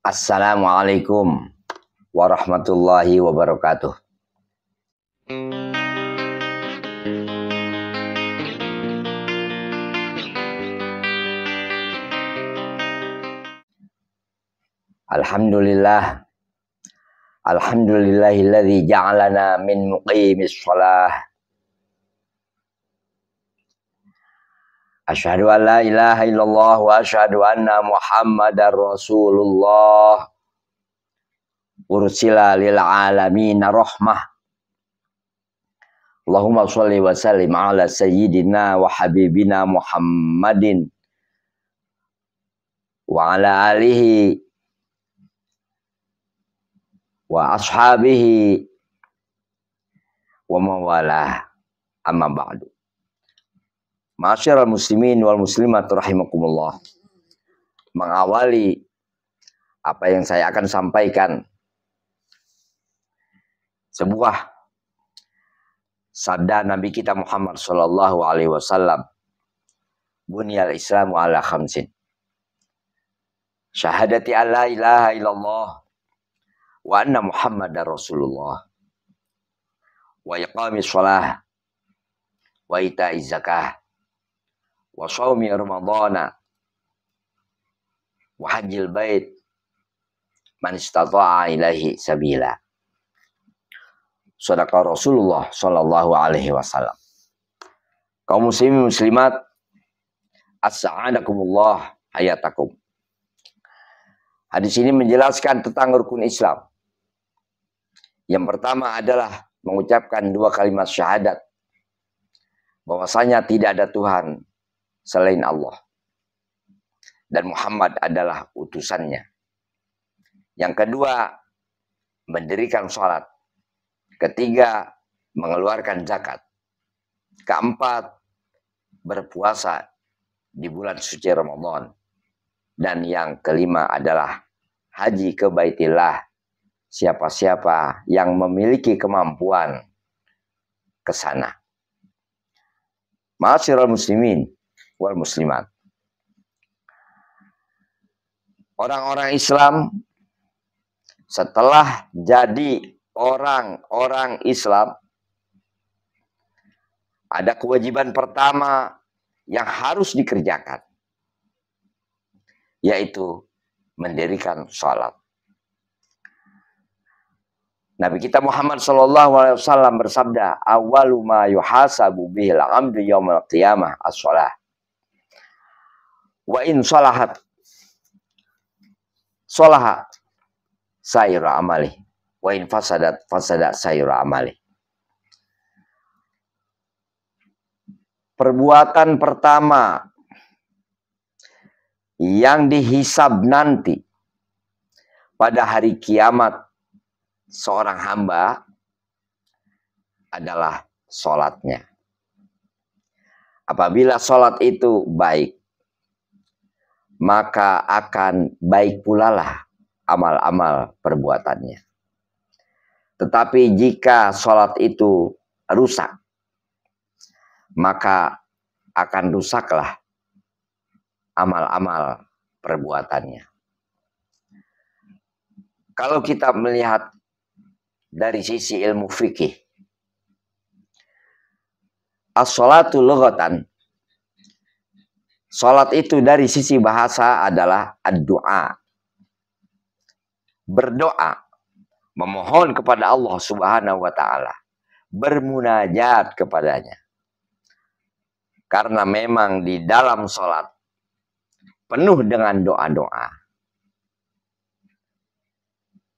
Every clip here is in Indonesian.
Assalamualaikum warahmatullahi wabarakatuh. Alhamdulillah. Alhamdulillahilladzi ja'alana min muqimis shalah. Asyhadu an la ilaha illallah wa asyhadu anna Muhammadar Rasulullah. Ursila lil alamin rahmah. Allahumma sholli wa sallim ala sayyidina wa habibina Muhammadin wa ala alihi wa ashabihi wa mawalah, amma ba'du. Ma'asyiral muslimin wal muslimat rahimakumullah. Mengawali apa yang saya akan sampaikan, sebuah sabda Nabi kita Muhammad sallallahu alaihi wasallam, bunyal islamu ala khamsin. Syahadati alla ilaha illallah wa anna Muhammadar Rasulullah, wa iqamis shalah, wa ita'iz zakah, wa shaumi ramadhana, wa hajjil bait man istata'a ilaihi sabila. Shadaqa Rasulullah sallallahu alaihi wasallam. Kaum muslimin muslimat, assa'adakumullah hayatakum. Hadis ini menjelaskan tentang rukun Islam. Yang pertama adalah mengucapkan dua kalimat syahadat, bahwasanya tidak ada Tuhan selain Allah dan Muhammad adalah utusannya. Yang kedua, mendirikan sholat. Ketiga, mengeluarkan zakat. Keempat, berpuasa di bulan suci Ramadan. Dan yang kelima adalah haji ke Baitillah. Siapa-siapa yang memiliki kemampuan ke sana. Ma'asyiral muslimin wal muslimat. Orang-orang Islam setelah jadi orang-orang Islam, ada kewajiban pertama yang harus dikerjakan, yaitu mendirikan sholat. Nabi kita Muhammad SAW bersabda, awalu ma yuhasabu bihil amdu yaumil qiyamah as-sholah. Wa in sholahat sholaha sayra amali. Wa in fasadat sayra amali. Perbuatan pertama yang dihisab nanti pada hari kiamat seorang hamba adalah sholatnya. Apabila sholat itu baik, maka akan baik pula lah amal-amal perbuatannya. Tetapi jika sholat itu rusak, maka akan rusaklah amal-amal perbuatannya. Kalau kita melihat dari sisi ilmu fikih, as-sholatu lughatan, sholat itu dari sisi bahasa adalah ad-du'a, berdoa, memohon kepada Allah Subhanahu wa ta'ala, bermunajat kepadanya. Karena memang di dalam sholat penuh dengan doa-doa.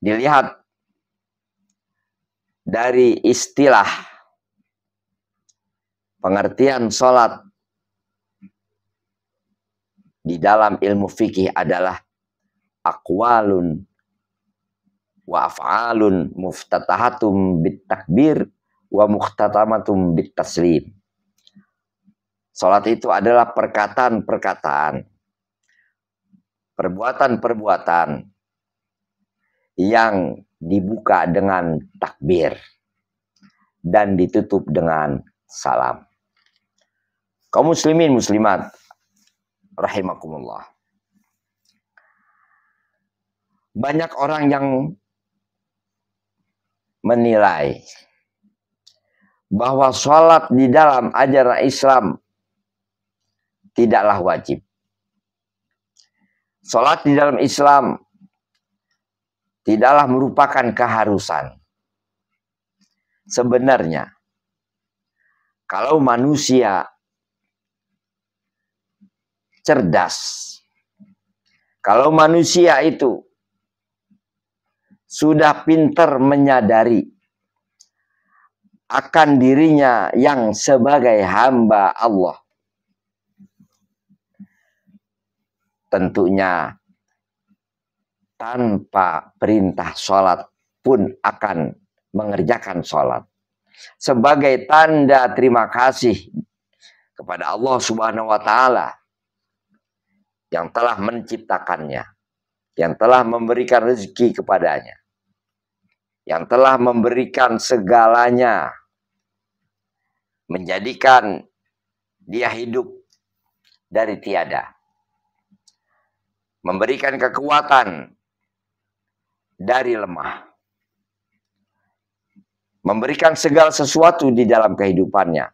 Dilihat dari istilah pengertian sholat di dalam ilmu fikih adalah aqwalun wa af'alun muftatahatum bit takbir wa mukhtatamatum bit taslim. Sholat itu adalah perkataan-perkataan, perbuatan-perbuatan yang dibuka dengan takbir dan ditutup dengan salam. Kaum muslimin muslimat rahimakumullah. banyak orang yang menilai bahwa sholat di dalam ajaran Islam tidaklah wajib. Sholat di dalam Islam tidaklah merupakan keharusan. Sebenarnya, kalau manusia cerdas, kalau manusia itu sudah pintar menyadari akan dirinya yang sebagai hamba Allah, tentunya tanpa perintah sholat pun akan mengerjakan sholat sebagai tanda terima kasih kepada Allah Subhanahu wa Ta'ala yang telah menciptakannya, yang telah memberikan rezeki kepadanya, yang telah memberikan segalanya, menjadikan dia hidup dari tiada, memberikan kekuatan dari lemah, memberikan segala sesuatu di dalam kehidupannya,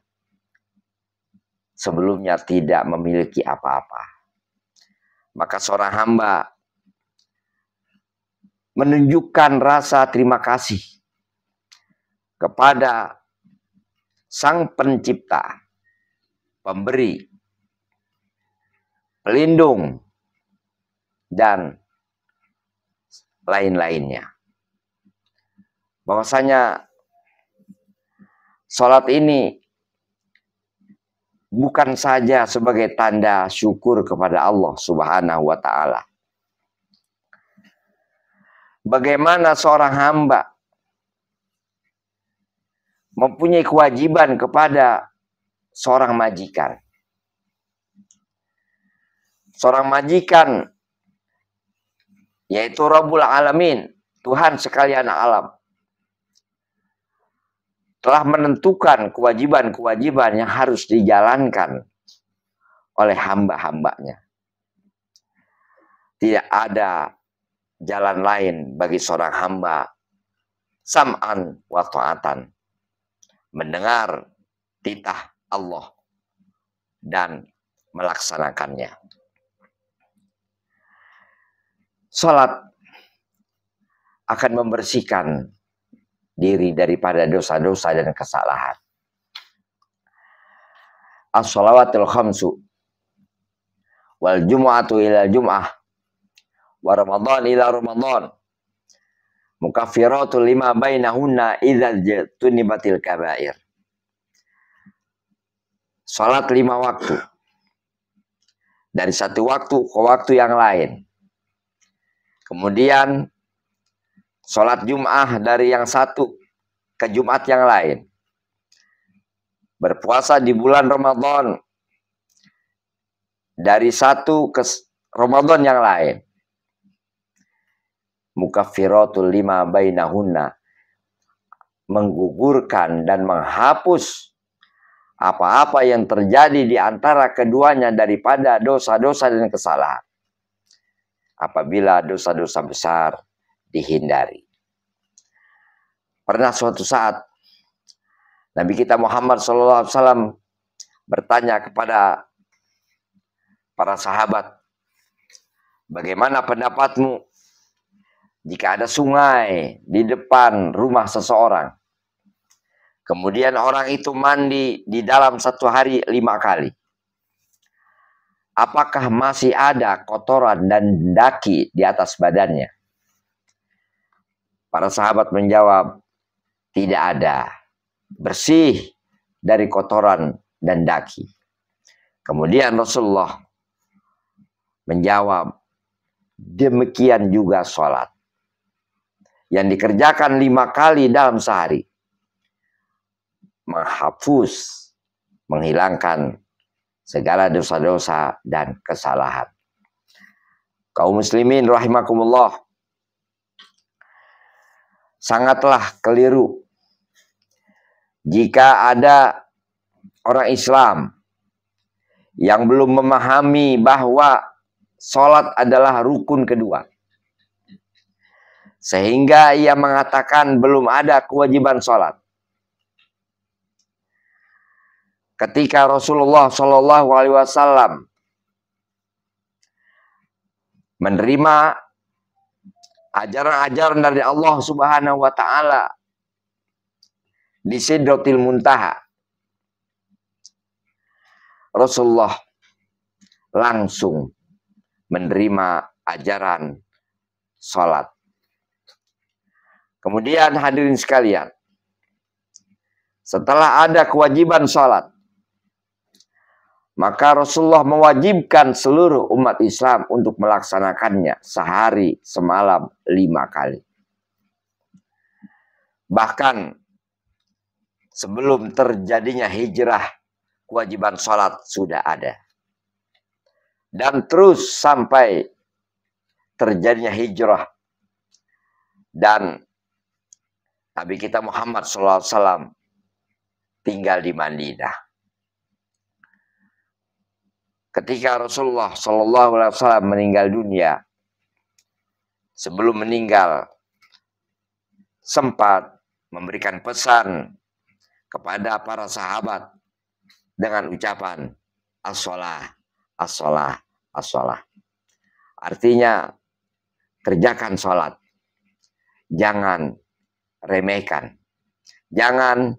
sebelumnya tidak memiliki apa-apa. Maka seorang hamba menunjukkan rasa terima kasih kepada Sang Pencipta, Pemberi, Pelindung, dan lain-lainnya. Bahwasanya sholat ini bukan saja sebagai tanda syukur kepada Allah Subhanahu wa Ta'ala. Bagaimana seorang hamba mempunyai kewajiban kepada seorang majikan. Seorang majikan yaitu Rabbul Alamin, Tuhan sekalian alam, telah menentukan kewajiban-kewajiban yang harus dijalankan oleh hamba-hambanya. Tidak ada jalan lain bagi seorang hamba sam'an wa ta'atan, mendengar titah Allah dan melaksanakannya. Salat akan membersihkan diri daripada dosa-dosa dan kesalahan. As-shalawatul khamsu wal jum'atu ila jum'ah wa ramadhan ila ramadhan mukaffiratul lima bainahunna idza tunibatil kabair. Salat 5 waktu dari satu waktu ke waktu yang lain. Kemudian sholat Jum'ah dari yang satu ke Jumat yang lain. Berpuasa di bulan Ramadan dari satu ke Ramadan yang lain. Mukaffiratul lima bainahunna, menggugurkan dan menghapus apa-apa yang terjadi di antara keduanya daripada dosa-dosa dan kesalahan. Apabila dosa-dosa besar dihindari. Pernah suatu saat Nabi kita Muhammad SAW bertanya kepada para sahabat, bagaimana pendapatmu jika ada sungai di depan rumah seseorang, kemudian orang itu mandi di dalam satu hari 5 kali, apakah masih ada kotoran dan daki di atas badannya? Para sahabat menjawab, tidak ada, bersih dari kotoran dan daki. Kemudian Rasulullah menjawab, demikian juga sholat yang dikerjakan 5 kali dalam sehari, menghapus, menghilangkan segala dosa-dosa dan kesalahan. Kaum muslimin rahimakumullah, sangatlah keliru jika ada orang Islam yang belum memahami bahwa sholat adalah rukun kedua. Sehingga ia mengatakan belum ada kewajiban sholat. Ketika Rasulullah Shallallahu Alaihi Wasallam menerima ajaran-ajaran dari Allah Subhanahu Wa Taala di Sidratil Muntaha, Rasulullah langsung menerima ajaran sholat. Kemudian hadirin sekalian, setelah ada kewajiban sholat, maka Rasulullah mewajibkan seluruh umat Islam untuk melaksanakannya sehari semalam 5 kali. Bahkan sebelum terjadinya hijrah, kewajiban sholat sudah ada. Dan terus sampai terjadinya hijrah dan Nabi kita Muhammad SAW tinggal di Madinah. Ketika Rasulullah SAW meninggal dunia, sebelum meninggal sempat memberikan pesan kepada para sahabat dengan ucapan as-shalah, as-shalah, as-shalah. Artinya kerjakan sholat, jangan remehkan, jangan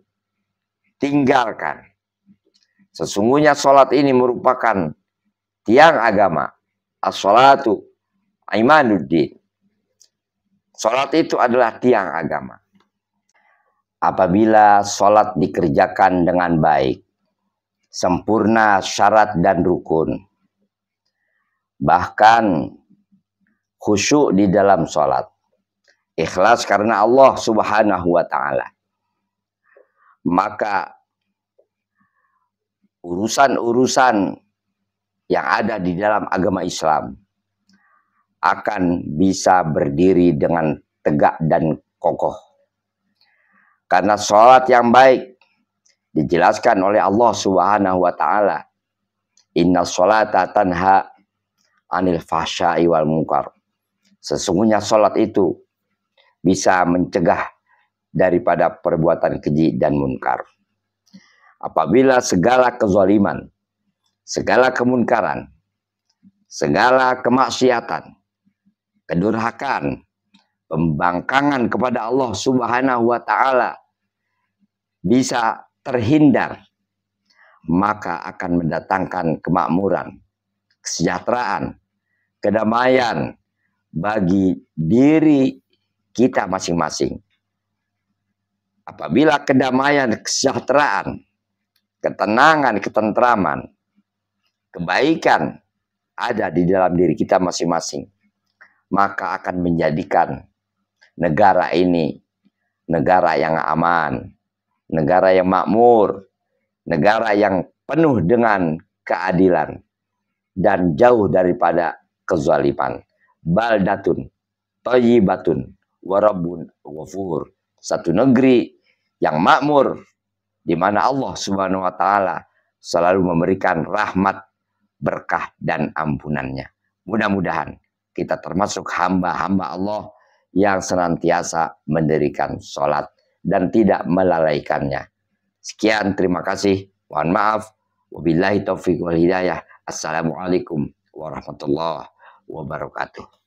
tinggalkan. Sesungguhnya sholat ini merupakan tiang agama. As-sholatu imanuddin. Sholat itu adalah tiang agama. Apabila sholat dikerjakan dengan baik, sempurna syarat dan rukun, bahkan khusyuk di dalam sholat, ikhlas karena Allah Subhanahu wa Ta'ala, maka urusan-urusan yang ada di dalam agama Islam akan bisa berdiri dengan tegak dan kokoh. Karena sholat yang baik dijelaskan oleh Allah Subhanahu wa Ta'ala, inna sholata tanha anil fahsya'i wal munkar. Sesungguhnya sholat itu bisa mencegah daripada perbuatan keji dan munkar. Apabila segala kezaliman, segala kemunkaran, segala kemaksiatan, kedurhakaan, pembangkangan kepada Allah Subhanahu wa Ta'ala bisa terhindar, maka akan mendatangkan kemakmuran, kesejahteraan, kedamaian bagi diri kita masing-masing. Apabila kedamaian, kesejahteraan, ketenangan, ketentraman, kebaikan ada di dalam diri kita masing-masing, maka akan menjadikan negara ini negara yang aman, negara yang makmur, negara yang penuh dengan keadilan dan jauh daripada kezaliman. Baldatun thayyibatun wa rabbun ghafur. Satu negeri yang makmur di mana Allah Subhanahu wa Ta'ala selalu memberikan rahmat, berkah dan ampunannya. Mudah-mudahan kita termasuk hamba-hamba Allah yang senantiasa mendirikan sholat dan tidak melalaikannya. Sekian, terima kasih. Mohon maaf. Wabillahi taufiq wal hidayah. Assalamualaikum warahmatullahi wabarakatuh.